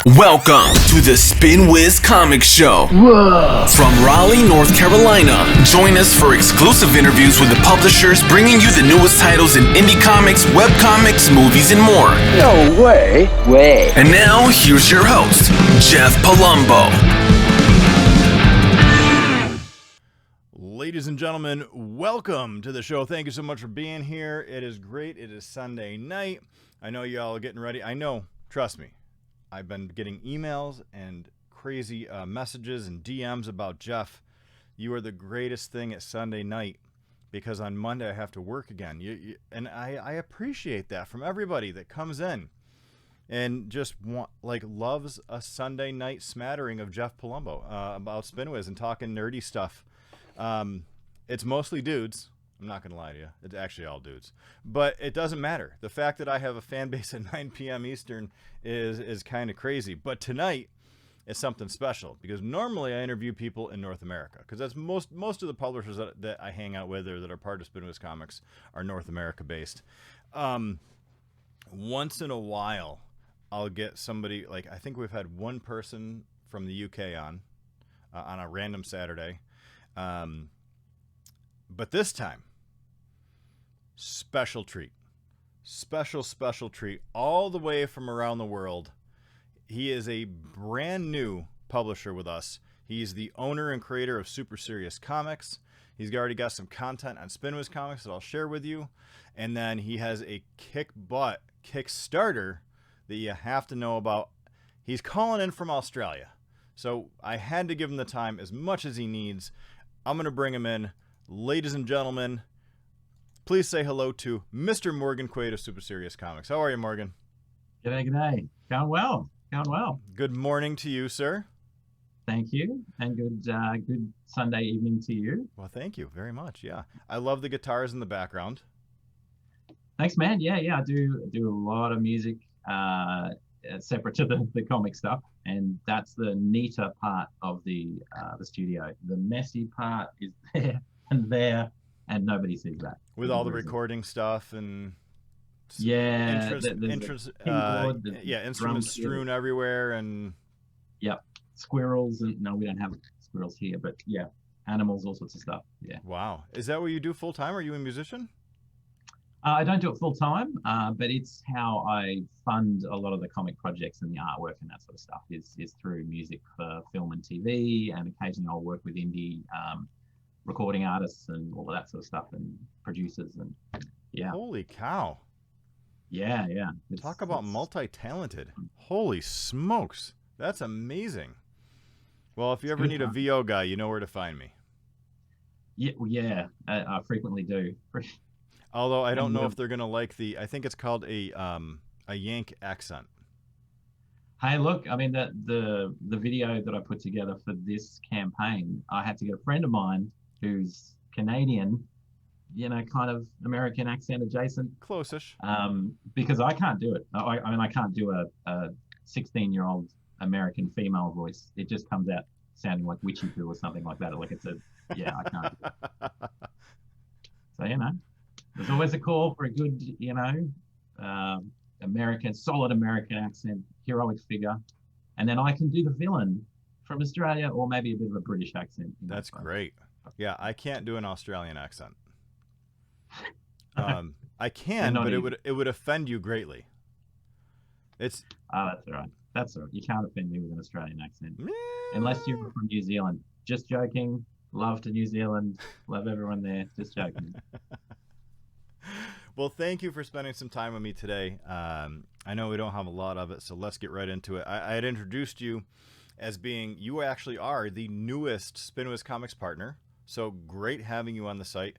Welcome to the Spinwhiz Comic Show. Whoa. From Raleigh, North Carolina. Join us for exclusive interviews with the publishers bringing you the newest titles in indie comics, webcomics, movies, and more. No way. And now, here's your host, Jeff Palumbo. Ladies and gentlemen, welcome to the show. Thank you so much for being here. It is great. It is Sunday night. I know y'all are getting ready. I know, trust me. I've been getting emails and crazy messages and DMs about Jeff. You are the greatest thing at Sunday night because on Monday I have to work again. And I appreciate that from everybody that comes in and just loves a Sunday night smattering of Jeff Palumbo about Spinwhiz and talking nerdy stuff. It's mostly dudes. I'm not going to lie to you. It's actually all dudes. But it doesn't matter. The fact that I have a fan base at 9 p.m. Eastern is kind of crazy. But tonight is something special because normally I interview people in North America because that's most of the publishers that I hang out with or that are part of Spinwhiz Comics are North America based. Once in a while, I'll get somebody, like I think we've had one person from the UK on a random Saturday. But this time, special treat. Special treat all the way from around the world. He is a brand new publisher with us. He's the owner and creator of Super Serious Comics. He's already got some content on Spinwhiz Comics that I'll share with you. And then he has a kick-butt Kickstarter that you have to know about. He's calling in from Australia. So I had to give him the time as much as he needs. I'm going to bring him in. Ladies and gentlemen, please say hello to Mr. Morgan Quaid of Super Serious Comics. How are you, Morgan? G'day. Going well. Good morning to you, sir. Thank you, and good Sunday evening to you. Well, thank you very much. Yeah, I love the guitars in the background. Thanks, man. Yeah. I do a lot of music separate to the comic stuff, and that's the neater part of the studio. The messy part is there, and nobody sees that. With all the recording stuff and instruments strewn everywhere, and squirrels. And no, we don't have squirrels here, but yeah, animals, all sorts of stuff. Yeah. Wow, is that what you do full time? Are you a musician? I don't do it full time, but it's how I fund a lot of the comic projects and the artwork and that sort of stuff is through music for film and TV, and occasionally I'll work with indie recording artists and all of that sort of stuff and producers and yeah. Holy cow. Yeah. Talk about multi-talented. Holy smokes. That's amazing. Well, if you ever need a VO guy, you know where to find me. Yeah. I frequently do. Although I don't know if they're gonna like I think it's called a Yank accent. Hey, look, I mean the video that I put together for this campaign, I had to get a friend of mine who's Canadian, kind of American accent adjacent, close-ish, because I can't do it. I can't do a 16-year-old American female voice. It just comes out sounding like Witchy Poo or something like that. Like I can't. So there's always a call for a good, solid American accent, heroic figure. And then I can do the villain from Australia or maybe a bit of a British accent. That's great. Yeah, I can't do an Australian accent. I can, but it would offend you greatly. That's all right. That's all right. You can't offend me with an Australian accent. Unless you're from New Zealand. Just joking. Love to New Zealand. Love everyone there. Just joking. Well, thank you for spending some time with me today. I know we don't have a lot of it, so let's get right into it. I had introduced you as you actually are the newest Spinwhiz Comics partner, so great having you on the site.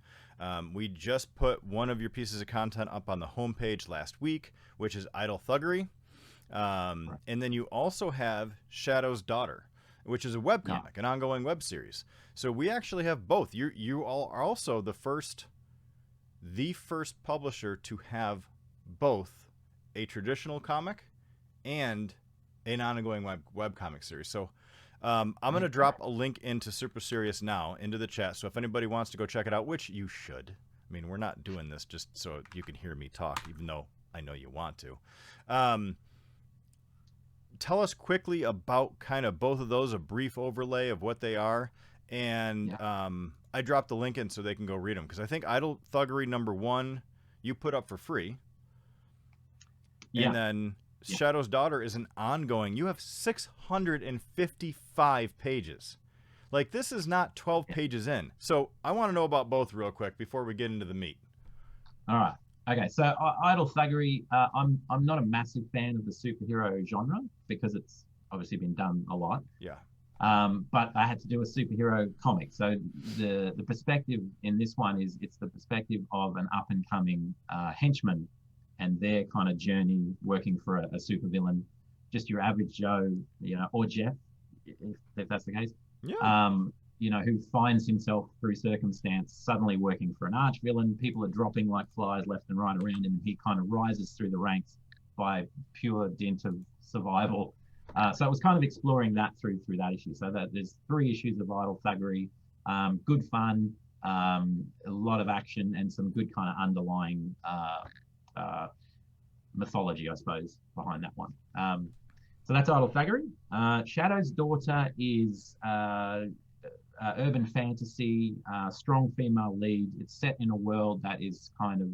We just put one of your pieces of content up on the homepage last week, which is IDLE THUGGERY. And then you also have Shadow's Daughter, which is a webcomic, an ongoing web series. So we actually have both. You all are also the first publisher to have both a traditional comic and an ongoing webcomic series. So I'm going to drop a link into Super Serious now into the chat. So if anybody wants to go check it out, which you should. I mean, we're not doing this just so you can hear me talk, even though I know you want to. tell us quickly about kind of both of those, a brief overlay of what they are. And I dropped the link in so they can go read them, because I think IDLE THUGGERY #1 you put up for free. Yeah. And then Shadow's Daughter is an ongoing. You have 655 pages. Like, this is not 12 pages in. So I want to know about both real quick before we get into the meat. All right. Okay. So IDLE THUGGERY, I'm not a massive fan of the superhero genre because it's obviously been done a lot. Yeah. But I had to do a superhero comic. So the perspective in this one is it's the perspective of an up and coming henchman and their kind of journey working for a supervillain, just your average Joe, you know, or Jeff, if that's the case. Yeah. You know, who finds himself through circumstance suddenly working for an arch villain. People are dropping like flies left and right around him, and he kind of rises through the ranks by pure dint of survival. So it was kind of exploring that through that issue. So that there's 3 issues of IDLE THUGGERY, good fun, a lot of action, and some good kind of underlying mythology, I suppose, behind that one. So that's IDLE THUGGERY. Shadow's Daughter is urban fantasy, strong female lead. It's set in a world that is kind of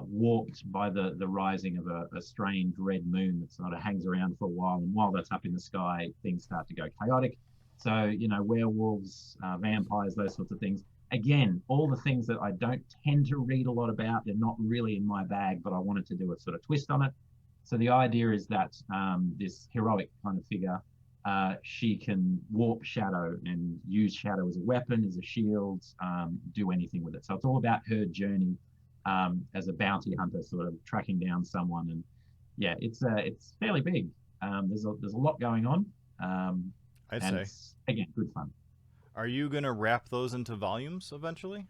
warped by the rising of a strange red moon that sort of hangs around for a while. And while that's up in the sky, things start to go chaotic. So, you know, werewolves, vampires, those sorts of things. Again, all the things that I don't tend to read a lot about, they're not really in my bag, but I wanted to do a sort of twist on it. So the idea is that this heroic kind of figure, she can warp Shadow and use Shadow as a weapon, as a shield, do anything with it. So it's all about her journey as a bounty hunter, sort of tracking down someone. And yeah, it's fairly big. There's a lot going on. I'd and say. it's, again, good fun. Are you going to wrap those into volumes eventually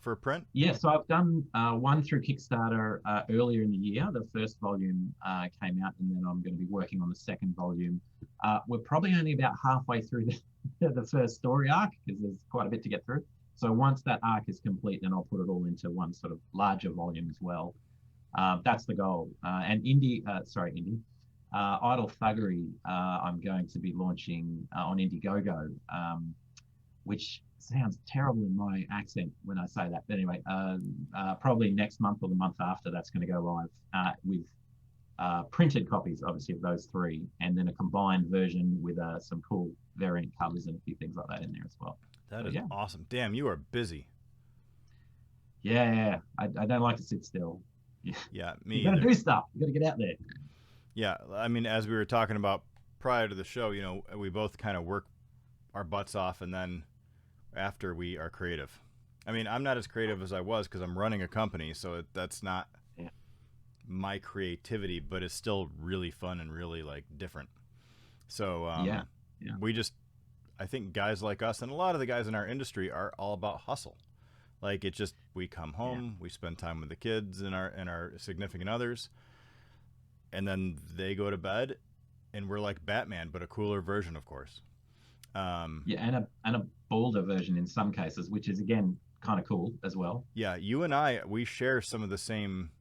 for print? Yeah, so I've done one through Kickstarter earlier in the year. The first volume came out, and then I'm going to be working on the second volume. We're probably only about halfway through the first story arc, because there's quite a bit to get through. So once that arc is complete, then I'll put it all into one sort of larger volume as well. That's the goal. And IDLE THUGGERY, I'm going to be launching on Indiegogo, which sounds terrible in my accent when I say that. But anyway, probably next month or the month after, that's going to go live with printed copies, obviously, of those 3, and then a combined version with some cool variant covers and a few things like that in there as well. That is awesome. Damn, you are busy. Yeah. I don't like to sit still. Yeah, me You got to either. do stuff. You got to get out there. Yeah, I mean, as we were talking about prior to the show, you know, we both kind of work our butts off, and then after we are creative. I mean, I'm not as creative as I was because I'm running a company, so that's not my creativity, but it's still really fun and really like different. So we just, I think guys like us and a lot of the guys in our industry are all about hustle. Like, it just, we come home, we spend time with the kids and our significant others, and then they go to bed, and we're like Batman, but a cooler version, of course. And a bolder version in some cases, which is again kind of cool as well. Yeah, you and I, we share some of the same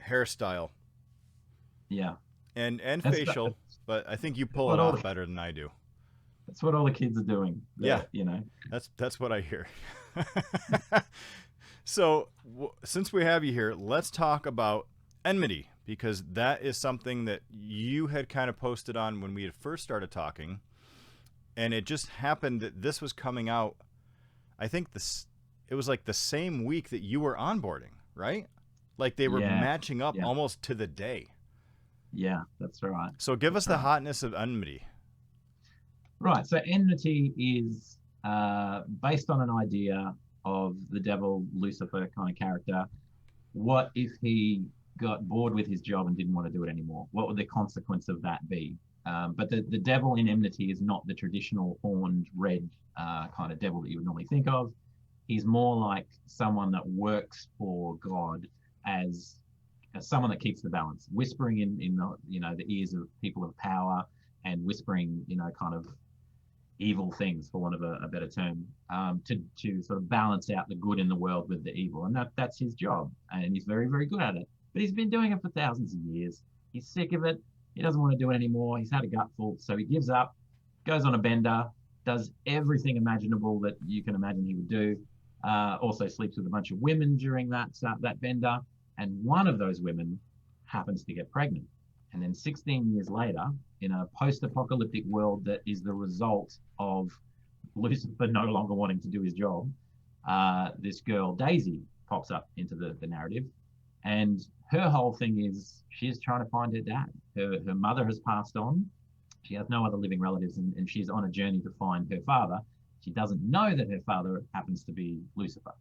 hairstyle. Yeah. And facial, but I think you pull it off better than I do. That's what all the kids are doing. Yeah, you know. That's what I hear. So since we have you here, let's talk about Enmity, because that is something that you had kind of posted on when we had first started talking, and it just happened that this was coming out. I think it was like the same week that you were onboarding, right? Like they were matching up almost to the day. Yeah, that's right. So give us the hotness of Enmity. Right. So Enmity is based on an idea of the devil, Lucifer kind of character. What if he got bored with his job and didn't want to do it anymore? What would the consequence of that be? But the devil in Enmity is not the traditional horned red kind of devil that you would normally think of. He's more like someone that works for God as someone that keeps the balance, whispering in the ears of people of power, and whispering kind of evil things, for want of a better term, to sort of balance out the good in the world with the evil. And that's his job, and he's very, very good at it. But he's been doing it for thousands of years. He's sick of it. He doesn't want to do it anymore. He's had a gutful, so he gives up, goes on a bender, does everything imaginable that you can imagine he would do. Also sleeps with a bunch of women during that bender, and one of those women happens to get pregnant. And then 16 years later, in a post-apocalyptic world that is the result of Lucifer no longer wanting to do his job, this girl, Daisy, pops up into the narrative. And her whole thing is she's trying to find her dad. Her mother has passed on. She has no other living relatives, and she's on a journey to find her father. She doesn't know that her father happens to be Lucifer.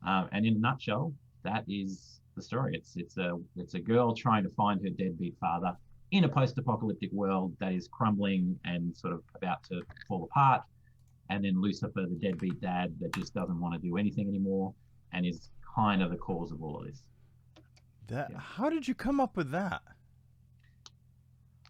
And in a nutshell, that is the story. It's a girl trying to find her deadbeat father in a post-apocalyptic world that is crumbling and sort of about to fall apart. And then Lucifer, the deadbeat dad that just doesn't want to do anything anymore and is kind of the cause of all of this. How did you come up with that?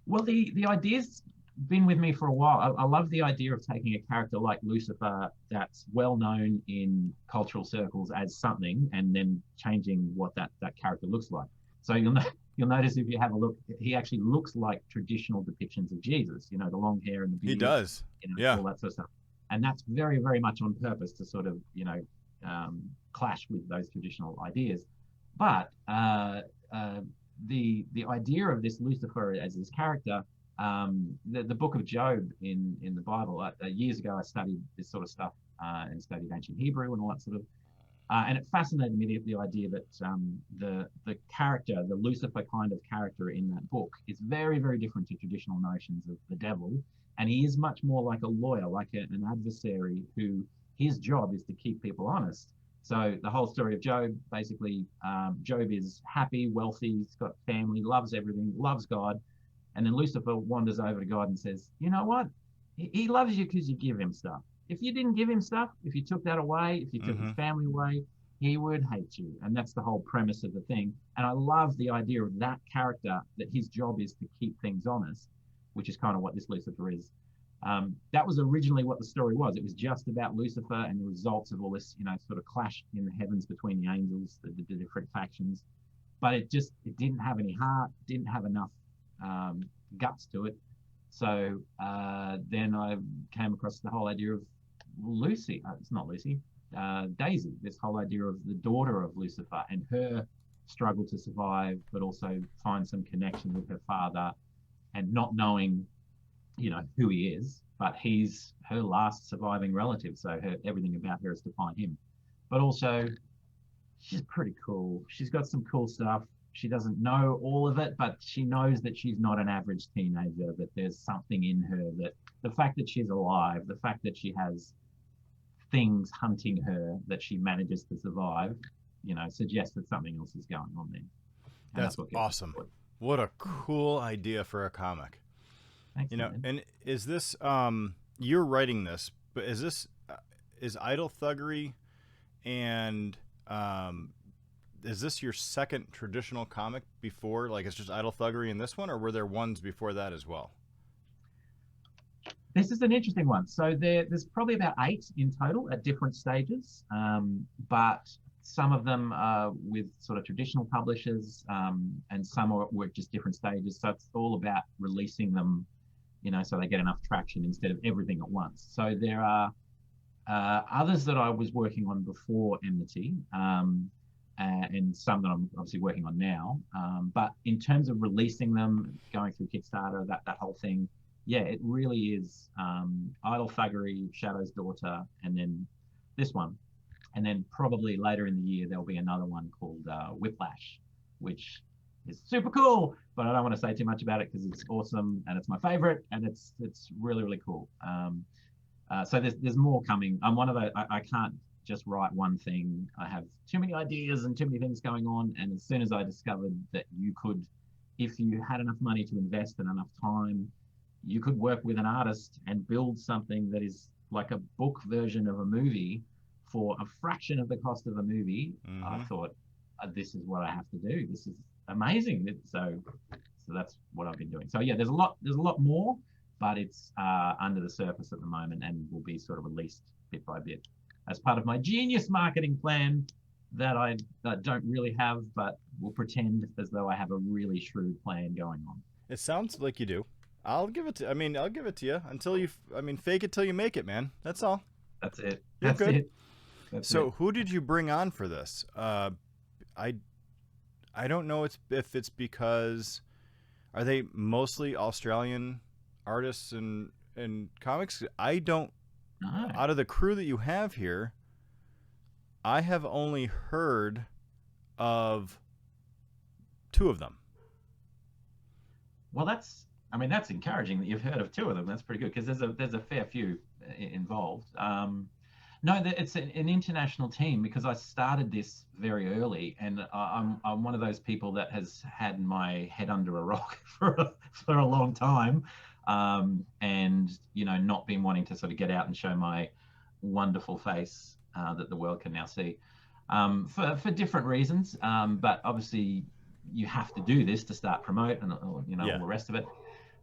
Well, the idea's been with me for a while. I love the idea of taking a character like Lucifer that's well known in cultural circles as something, and then changing what that character looks like. So you'll notice if you have a look, he actually looks like traditional depictions of Jesus. You know, the long hair and the beard. He does. You know, yeah. All that sort of stuff. And that's very, very much on purpose to sort of, clash with those traditional ideas. But the idea of this Lucifer as this character, the book of Job in the Bible, years ago I studied this sort of stuff and studied ancient Hebrew and all that sort of, and it fascinated me the idea that the character, the Lucifer kind of character in that book is very, very different to traditional notions of the devil. And he is much more like a lawyer, like an adversary who his job is to keep people honest. So the whole story of Job, basically, Job is happy, wealthy, he's got family, loves everything, loves God. And then Lucifer wanders over to God and says, you know what? He loves you because you give him stuff. If you didn't give him stuff, if you took that away, if you took his family away, he would hate you. And that's the whole premise of the thing. And I love the idea of that character, that his job is to keep things honest, which is kind of what this Lucifer is. That was originally what the story was. It was just about Lucifer and the results of all this, sort of clash in the heavens between the angels, the different factions. But it didn't have any heart, didn't have enough guts to it. So then I came across the whole idea of Lucy. It's not Lucy, Daisy. This whole idea of the daughter of Lucifer and her struggle to survive, but also find some connection with her father, and not knowing, who he is, but he's her last surviving relative. So everything about her is to find him. But also, she's pretty cool. She's got some cool stuff. She doesn't know all of it, but she knows that she's not an average teenager, that there's something in her, that the fact that she's alive, the fact that she has things hunting her, that she manages to survive, suggests that something else is going on there. And that's awesome. What a cool idea for a comic. Thanks, man. And is this, you're writing this, but is IDLE Thuggery and, is this your second traditional comic before, like it's just IDLE Thuggery in this one, or were there ones before that as well? This is an interesting one. So there's probably about 8 in total at different stages, but some of them are with sort of traditional publishers, and some were just different stages. So it's all about releasing them, so they get enough traction instead of everything at once. So there are others that I was working on before Enmity, and some that I'm obviously working on now. But in terms of releasing them, going through Kickstarter, that whole thing, yeah, it really is IDLE Thuggery, Shadow's Daughter, and then this one. And then probably later in the year, there'll be another one called Whiplash, which is super cool, but I don't want to say too much about it because it's awesome and it's my favorite, and it's really, really cool. So there's more coming. I'm one of those, I can't just write one thing. I have too many ideas and too many things going on. And as soon as I discovered that you could, if you had enough money to invest and enough time, you could work with an artist and build something that is like a book version of a movie for a fraction of the cost of a movie. I thought, this is what I have to do. This is amazing. So that's what I've been doing. So yeah, there's a lot more, but it's under the surface at the moment and will be sort of released bit by bit as part of my genius marketing plan that I don't really have, but will pretend as though I have a really shrewd plan going on. It sounds like you do. I'll give it to you until you. Fake it till you make it, man. That's all. That's it. You're That's good. it. That's So it. who did you bring on for this? I don't know if it's because are they mostly Australian artists and comics? I don't. No. Out of the crew that you have here, I have only heard of 2 of them. Well, that's encouraging that you've heard of 2 of them. That's pretty good, because there's a fair few involved. No, it's an international team, because I started this very early, and I'm one of those people that has had my head under a rock for a long time, and not been wanting to sort of get out and show my wonderful face that the world can now see, for different reasons. But obviously, you have to do this to start promote and all the rest of it.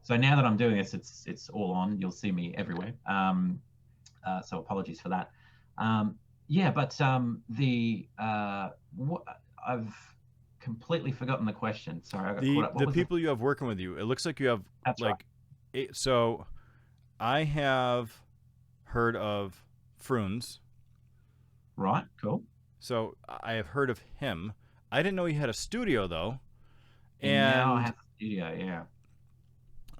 So now that I'm doing this, it's all on. You'll see me everywhere. So apologies for that. I've completely forgotten the question. Sorry, I got caught up. The people you have working with you, it looks like you have so I have heard of Frunz. Right, cool. So I have heard of him. I didn't know he had a studio though. And now I have a studio, yeah.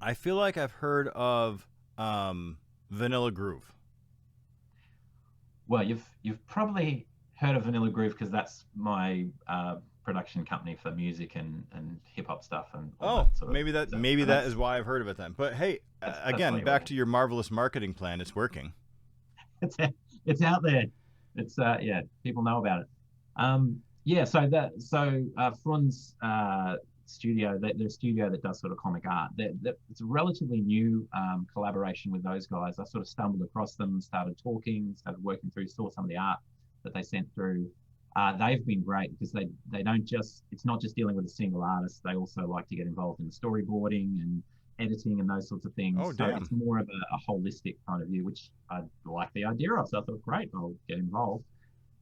I feel like I've heard of Vanilla Groove. Well, you've probably heard of Vanilla Groove, because that's my production company for music and hip hop stuff and all that sort of maybe that stuff. that is why I've heard of it then. But hey, again, back to your marvelous marketing plan. It's working. It's out there. It's people know about it. So Frunz studio, their studio that does sort of comic art. It's a relatively new collaboration with those guys. I sort of stumbled across them, started talking, started working through, saw some of the art that they sent through. They've been great, because they don't just, it's not just dealing with a single artist. They also like to get involved in the storyboarding and editing and those sorts of things. Oh, so damn. It's more of a holistic kind of view, which I like the idea of. So I thought, great, I'll get involved.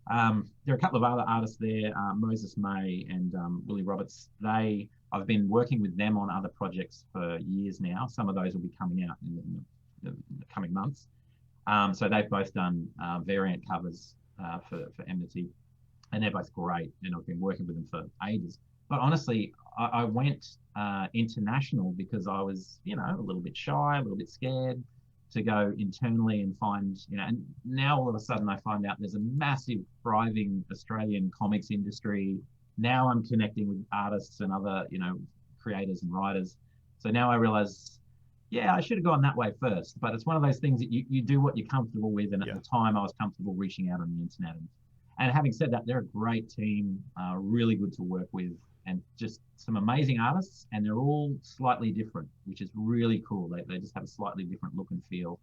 There are a couple of other artists there, Moses May and Willie Roberts. I've been working with them on other projects for years now. Some of those will be coming out in the coming months. So they've both done variant covers for Enmity, and they're both great, and I've been working with them for ages. But honestly, I went international because I was, a little bit shy, a little bit scared to go internally and find, and now all of a sudden I find out there's a massive, thriving Australian comics industry. Now I'm connecting with artists and other, creators and writers. So now I realize, I should have gone that way first. But it's one of those things that you do what you're comfortable with. And at the time I was comfortable reaching out on the internet. And having said that, they're a great team, really good to work with, and just some amazing artists. And they're all slightly different, which is really cool. They just have a slightly different look and feel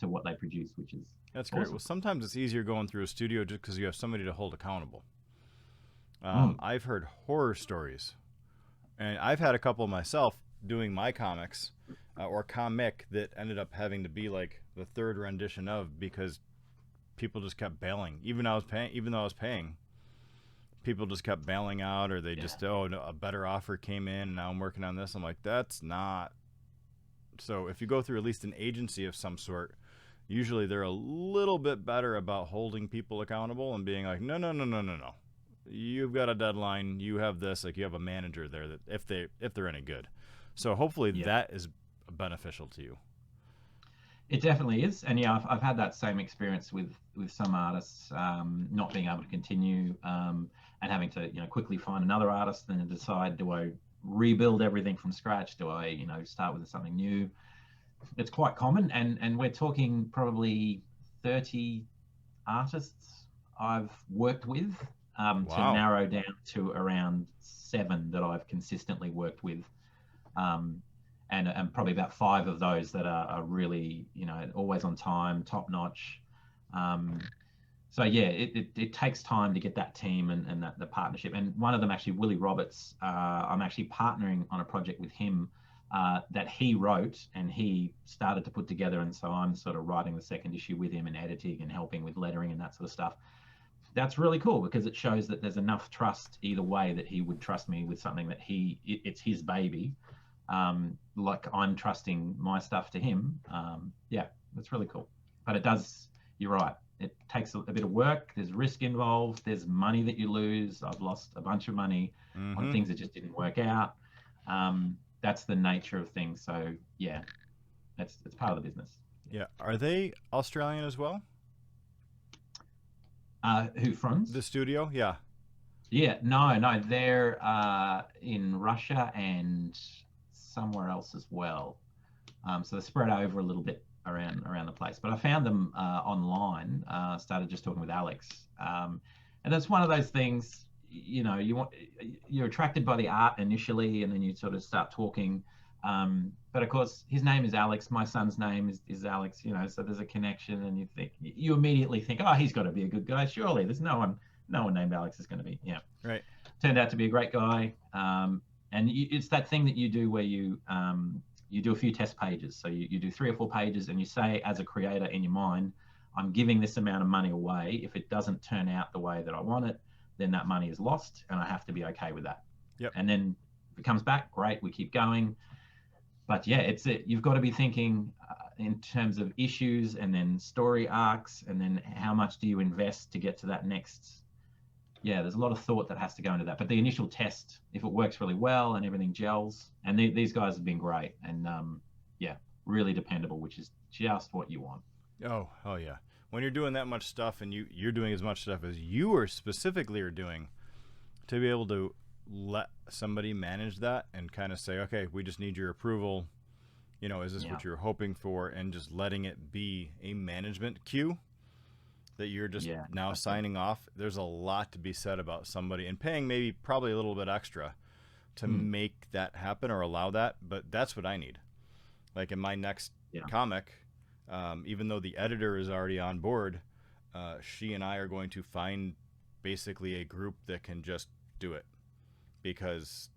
to what they produce, which is That's great. awesome. Well, sometimes it's easier going through a studio just because you have somebody to hold accountable. I've heard horror stories, and I've had a couple myself doing my comics or comic that ended up having to be like the 3rd rendition of, because people just kept bailing. Even though I was paying, people just kept bailing out, or they just, a better offer came in and now I'm working on this. I'm like, that's not. So if you go through at least an agency of some sort, usually they're a little bit better about holding people accountable and being like, no. You've got a deadline. You have this, like you have a manager there that if they're any good. So hopefully that is beneficial to you. It definitely is. And I've had that same experience with some artists, not being able to continue, and having to, quickly find another artist and then decide, do I rebuild everything from scratch? Do I, start with something new? It's quite common. And we're talking probably 30 artists I've worked with, to narrow down to around 7 that I've consistently worked with. And probably about 5 of those that are really, always on time, top notch. So it takes time to get that team and the partnership. And one of them, actually, Willie Roberts, I'm actually partnering on a project with him that he wrote and he started to put together. And so I'm sort of writing the 2nd issue with him and editing and helping with lettering and that sort of stuff. that's really cool because it shows that there's enough trust either way that he would trust me with something that it's his baby. Like I'm trusting my stuff to him. Yeah, that's really cool. But it does, you're right. It takes a bit of work. There's risk involved. There's money that you lose. I've lost a bunch of money on things that just didn't work out. That's the nature of things. So yeah, it's part of the business. Yeah. Are they Australian as well? Who fronts? The studio? Yeah. Yeah, no, they're in Russia and somewhere else as well. So they're spread over a little bit around the place. But I found them online. Started just talking with Alex, and that's one of those things. You know, you're attracted by the art initially, and then you sort of start talking. But of course, his name is Alex. My son's name is Alex. You know, so there's a connection, and you immediately think, oh, he's got to be a good guy. Surely, there's no one named Alex is going to be. Yeah, right. Turned out to be a great guy. And it's that thing that you do where you do a few test pages. So you do 3 or 4 pages, and you say, as a creator in your mind, I'm giving this amount of money away. If it doesn't turn out the way that I want it, then that money is lost, and I have to be okay with that. Yep. And then if it comes back, great, we keep going. But yeah, you've got to be thinking in terms of issues, and then story arcs, and then how much do you invest to get to that next. Yeah, there's a lot of thought that has to go into that. But the initial test, if it works really well and everything gels, and these guys have been great, and yeah, really dependable, which is just what you want. Oh yeah. When you're doing that much stuff, and you're doing as much stuff as you are specifically are doing, to be able to let somebody manage that and kind of say, okay, we just need your approval. You know, is this what you're hoping for? And just letting it be a management cue that you're just now signing off. There's a lot to be said about somebody and paying probably a little bit extra to make that happen or allow that. But that's what I need. Like in my next comic, even though the editor is already on board, she and I are going to find basically a group that can just do it, because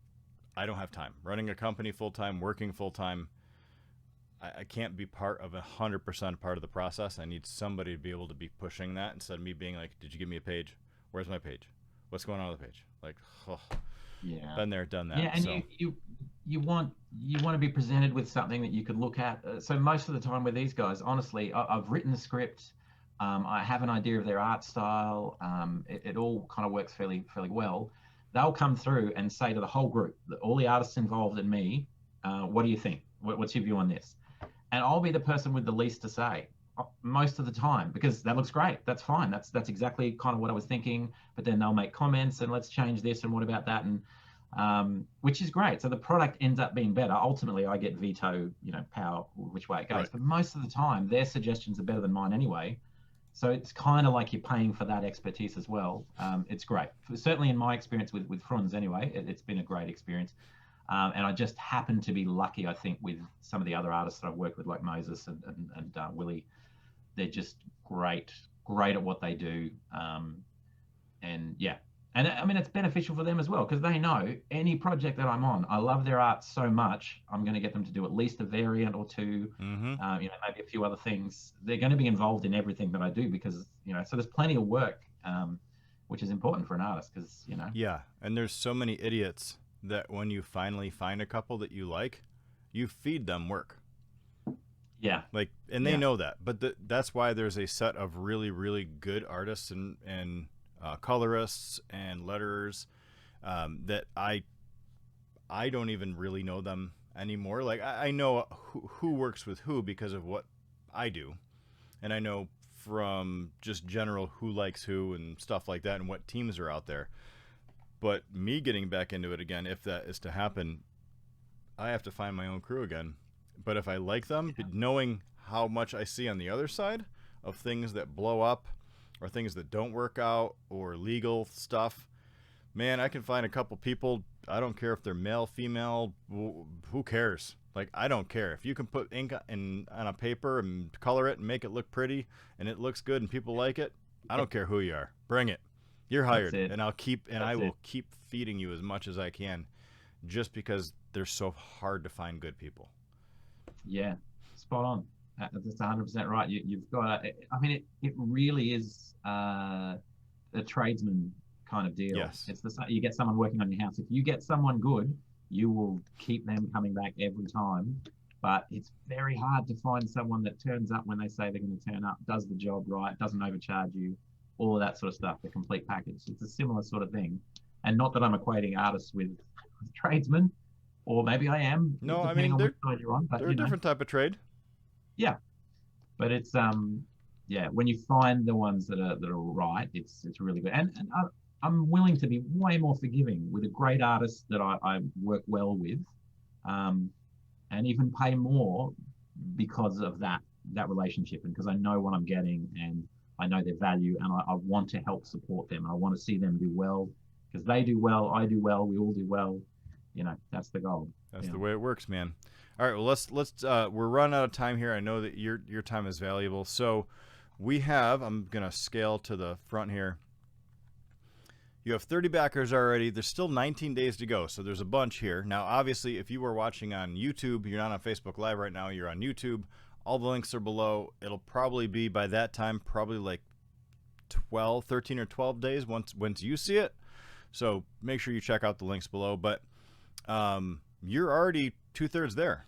I don't have time. Running a company full-time, working full-time, I can't be part of 100% part of the process. I need somebody to be able to be pushing that instead of me being like, did you give me a page? Where's my page? What's going on with the page? Like, been there, done that. Yeah, and you want to be presented with something that you could look at. So most of the time with these guys, honestly, I've written the script. I have an idea of their art style. It all kind of works fairly well. They'll come through and say to the whole group, all the artists involved and me, what do you think? What's your view on this? And I'll be the person with the least to say most of the time, because that looks great. That's fine. That's exactly kind of what I was thinking. But then they'll make comments and let's change this and what about that, and which is great. So the product ends up being better. Ultimately, I get veto, power which way it goes. Right. But most of the time, their suggestions are better than mine anyway. So it's kind of like you're paying for that expertise as well. It's great. Certainly in my experience with Frunz anyway, it's been a great experience. And I just happen to be lucky, I think, with some of the other artists that I've worked with, like Moses and Willie. They're just great at what they do. And yeah, and I mean, it's beneficial for them as well, because they know any project that I'm on, I love their art so much, I'm going to get them to do at least a variant or two, maybe a few other things. They're going to be involved in everything that I do because, so there's plenty of work, which is important for an artist because, Yeah, and there's so many idiots that when you finally find a couple that you like, you feed them work. Yeah. And they know that. But that's why there's a set of really, really good artists and colorists and letterers that I don't even really know them anymore. Like, I know who works with who because of what I do. And I know from just general who likes who and stuff like that and what teams are out there. But me getting back into it again, if that is to happen, I have to find my own crew again. But if I like them, knowing how much I see on the other side of things that blow up or things that don't work out or legal stuff, man, I can find a couple people. I don't care if they're male, female, who cares? Like, I don't care. If you can put ink on a paper and color it and make it look pretty and it looks good and people like it, I don't care who you are. Bring it. You're hired, and I will keep feeding you as much as I can, just because they're so hard to find good people. Yeah, spot on. That's 100% right. You've got. I mean, it really is. a tradesman kind of deal. Yes. It's you get someone working on your house. If you get someone good, you will keep them coming back every time. But it's very hard to find someone that turns up when they say they're going to turn up, does the job right, doesn't overcharge you, all of that sort of stuff, the complete package. It's a similar sort of thing. And not that I'm equating artists with tradesmen, or maybe I am. No, I depending mean, on they're, which side you're on, but they're a different type of trade. Yeah. But it's yeah, when you find the ones that are right, it's really good. And I'm willing to be way more forgiving with a great artist that I work well with, and even pay more because of that relationship, and because I know what I'm getting and I know their value, and I want to help support them. I want to see them do well, because they do well, I do well, we all do well. You know, that's the goal. That's the way it works, man. All right, well, let's we're running out of time here. I know that your time is valuable. So we have, I'm going to scale to the front here. You have 30 backers already. There's still 19 days to go, so there's a bunch here. Now, obviously, if you were watching on YouTube, you're not on Facebook Live right now, you're on YouTube. All the links are below. It'll probably be, by that time, probably like 13 or 12 days once you see it. So make sure you check out the links below. But you're already 2/3 there.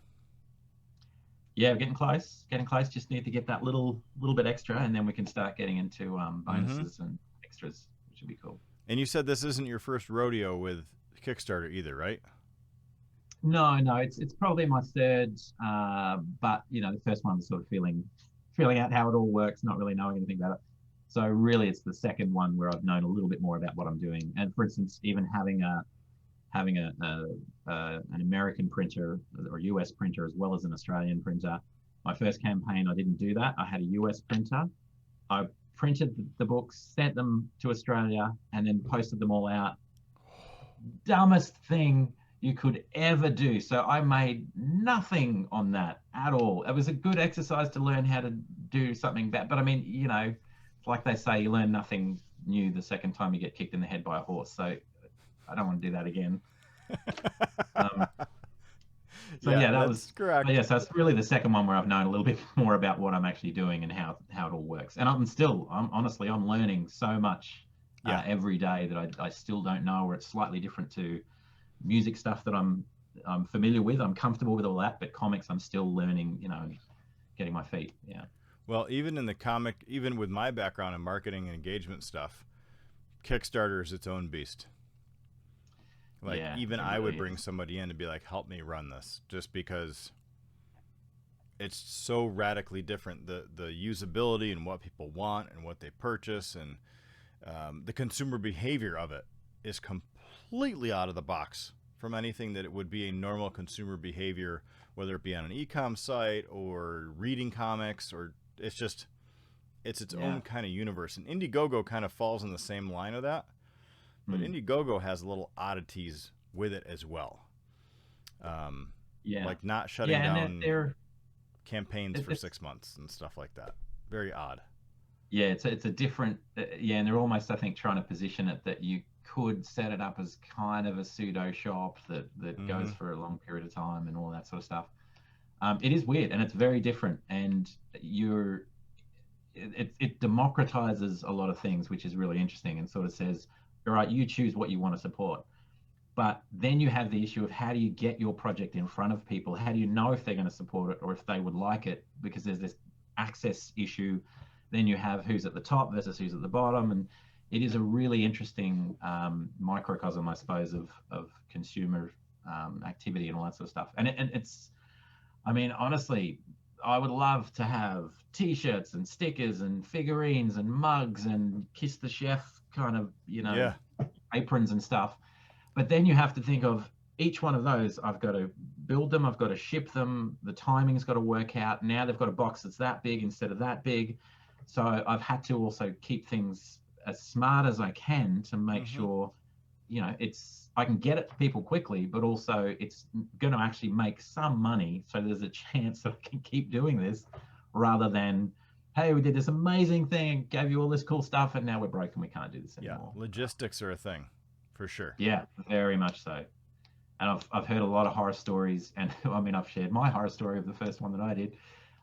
Yeah, getting close. Just need to get that little bit extra, and then we can start getting into bonuses and extras, which would be cool. And you said this isn't your first rodeo with Kickstarter either, right? No, it's probably my third, but you know, the first one was sort of feeling out how it all works, not really knowing anything about it. So really, it's the second one where I've known a little bit more about what I'm doing. And for instance, even having an American printer or US printer as well as an Australian printer. My first campaign, I didn't do that. I had a US printer. I printed the books, sent them to Australia, and then posted them all out. Dumbest thing you could ever do. So I made nothing on that at all. It was a good exercise to learn how to do something bad. But I mean, you know, like they say, you learn nothing new the second time you get kicked in the head by a horse. So I don't want to do that again. So yeah, that was correct. Yeah, so it's really the second one where I've known a little bit more about what I'm actually doing and how it all works. And I'm learning so much every day that I still don't know, or it's slightly different to music stuff that I'm familiar with. I'm comfortable with all that, but comics I'm still learning, you know, getting my feet. Yeah. Well, even in the comic, even with my background in marketing and engagement stuff, Kickstarter is its own beast. Like, even I would bring somebody in to be like, help me run this, just because it's so radically different. The usability and what people want and what they purchase, and the consumer behavior of it is completely out of the box from anything that it would be a normal consumer behavior, whether it be on an e-com site or reading comics, or it's its own kind of universe. And Indiegogo kind of falls in the same line of that. But Indiegogo has little oddities with it as well. Like not shutting down campaigns for 6 months and stuff like that. Very odd. Yeah, it's a different, and they're almost, I think, trying to position it that you could set it up as kind of a pseudo shop that goes for a long period of time and all that sort of stuff. It is weird, and it's very different, and it democratizes a lot of things, which is really interesting, and sort of says, all right, you choose what you want to support. But then you have the issue of, how do you get your project in front of people? How do you know if they're going to support it or if they would like it? Because there's this access issue. Then you have who's at the top versus who's at the bottom. And it is a really interesting microcosm, I suppose, of consumer activity and all that sort of stuff. And it's, I mean, honestly, I would love to have T-shirts and stickers and figurines and mugs and Kiss the Chef kind of, you know, aprons and stuff. But then you have to think of each one of those. I've got to build them. I've got to ship them. The timing's got to work out. Now they've got a box that's that big instead of that big. So I've had to also keep things as smart as I can to make sure, you know, I can get it to people quickly, but also it's going to actually make some money. So there's a chance that I can keep doing this, rather than, hey, we did this amazing thing, gave you all this cool stuff, and now we're broken, we can't do this anymore. Yeah, logistics are a thing, for sure. Yeah, very much so. And I've heard a lot of horror stories, and I mean, I've shared my horror story of the first one that I did.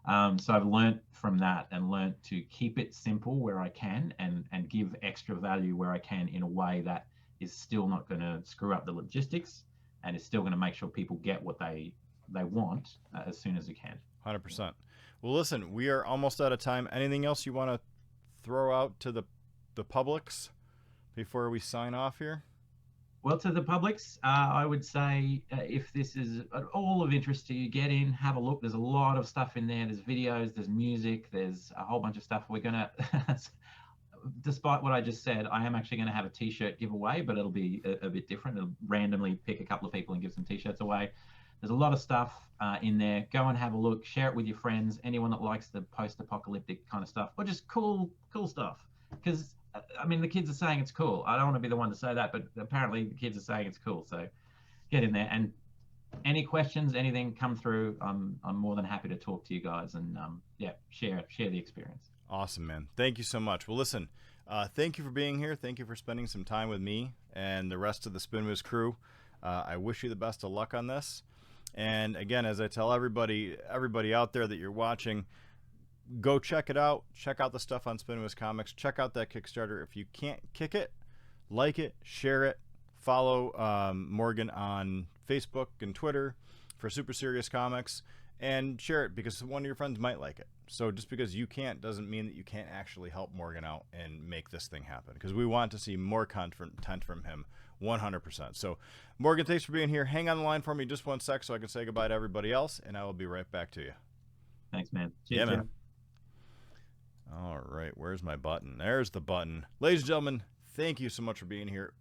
So I've learnt from that and learnt to keep it simple where I can, and give extra value where I can in a way that is still not going to screw up the logistics, and is still going to make sure people get what they want as soon as we can. 100%. Well, listen, we are almost out of time. Anything else you want to throw out to the publics before we sign off here? Well, to the publics, I would say if this is at all of interest to you, get in, have a look. There's a lot of stuff in there. There's videos, there's music, there's a whole bunch of stuff. We're going to, despite what I just said, I am actually going to have a t-shirt giveaway, but it'll be a bit different. It'll randomly pick a couple of people and give some t-shirts away. There's a lot of stuff in there. Go and have a look. Share it with your friends, anyone that likes the post-apocalyptic kind of stuff, or just cool stuff. Because I mean, the kids are saying it's cool. I don't want to be the one to say that, but apparently the kids are saying it's cool. So get in there, and any questions, anything come through, I'm more than happy to talk to you guys, and share the experience. Awesome, man. Thank you so much. Well, listen, thank you for being here. Thank you for spending some time with me and the rest of the Spinwhiz crew. I wish you the best of luck on this. And again, as I tell everybody out there that you're watching, go check it out. Check out the stuff on Spinwhiz Comics. Check out that Kickstarter. If you can't kick it, like it, share it. Follow Morgan on Facebook and Twitter for Super Serious Comics, and share it because one of your friends might like it. So just because you can't doesn't mean that you can't actually help Morgan out and make this thing happen, because we want to see more content from him 100%. So Morgan, thanks for being here. Hang on the line for me just one sec so I can say goodbye to everybody else, and I will be right back to you. Thanks, man. Cheers, yeah, man. Jim. All right, where's my button? There's the button. Ladies and gentlemen, thank you so much for being here.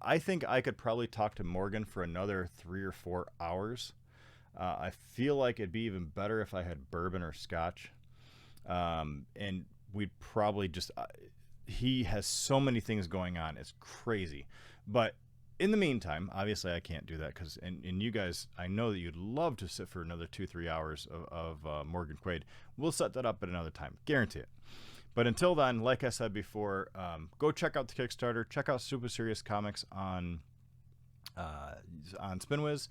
I think I could probably talk to Morgan for another 3 or 4 hours. I feel like it'd be even better if I had bourbon or scotch. And we'd probably just... he has so many things going on. It's crazy. But in the meantime, obviously I can't do that because, and you guys, I know that you'd love to sit for another 2-3 hours of Morgan Quaid. We'll set that up at another time. Guarantee it. But until then, like I said before, go check out the Kickstarter. Check out Super Serious Comics on Spinwhiz.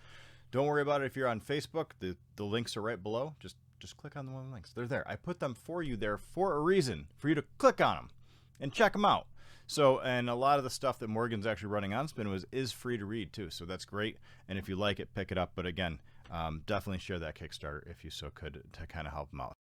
Don't worry about it if you're on Facebook. The links are right below. Just click on the one of the links. They're there. I put them for you there for a reason, for you to click on them and check them out. So, and a lot of the stuff that Morgan's actually running on Spinwhiz is free to read too. So that's great. And if you like it, pick it up. But again, definitely share that Kickstarter if you so could to kind of help them out.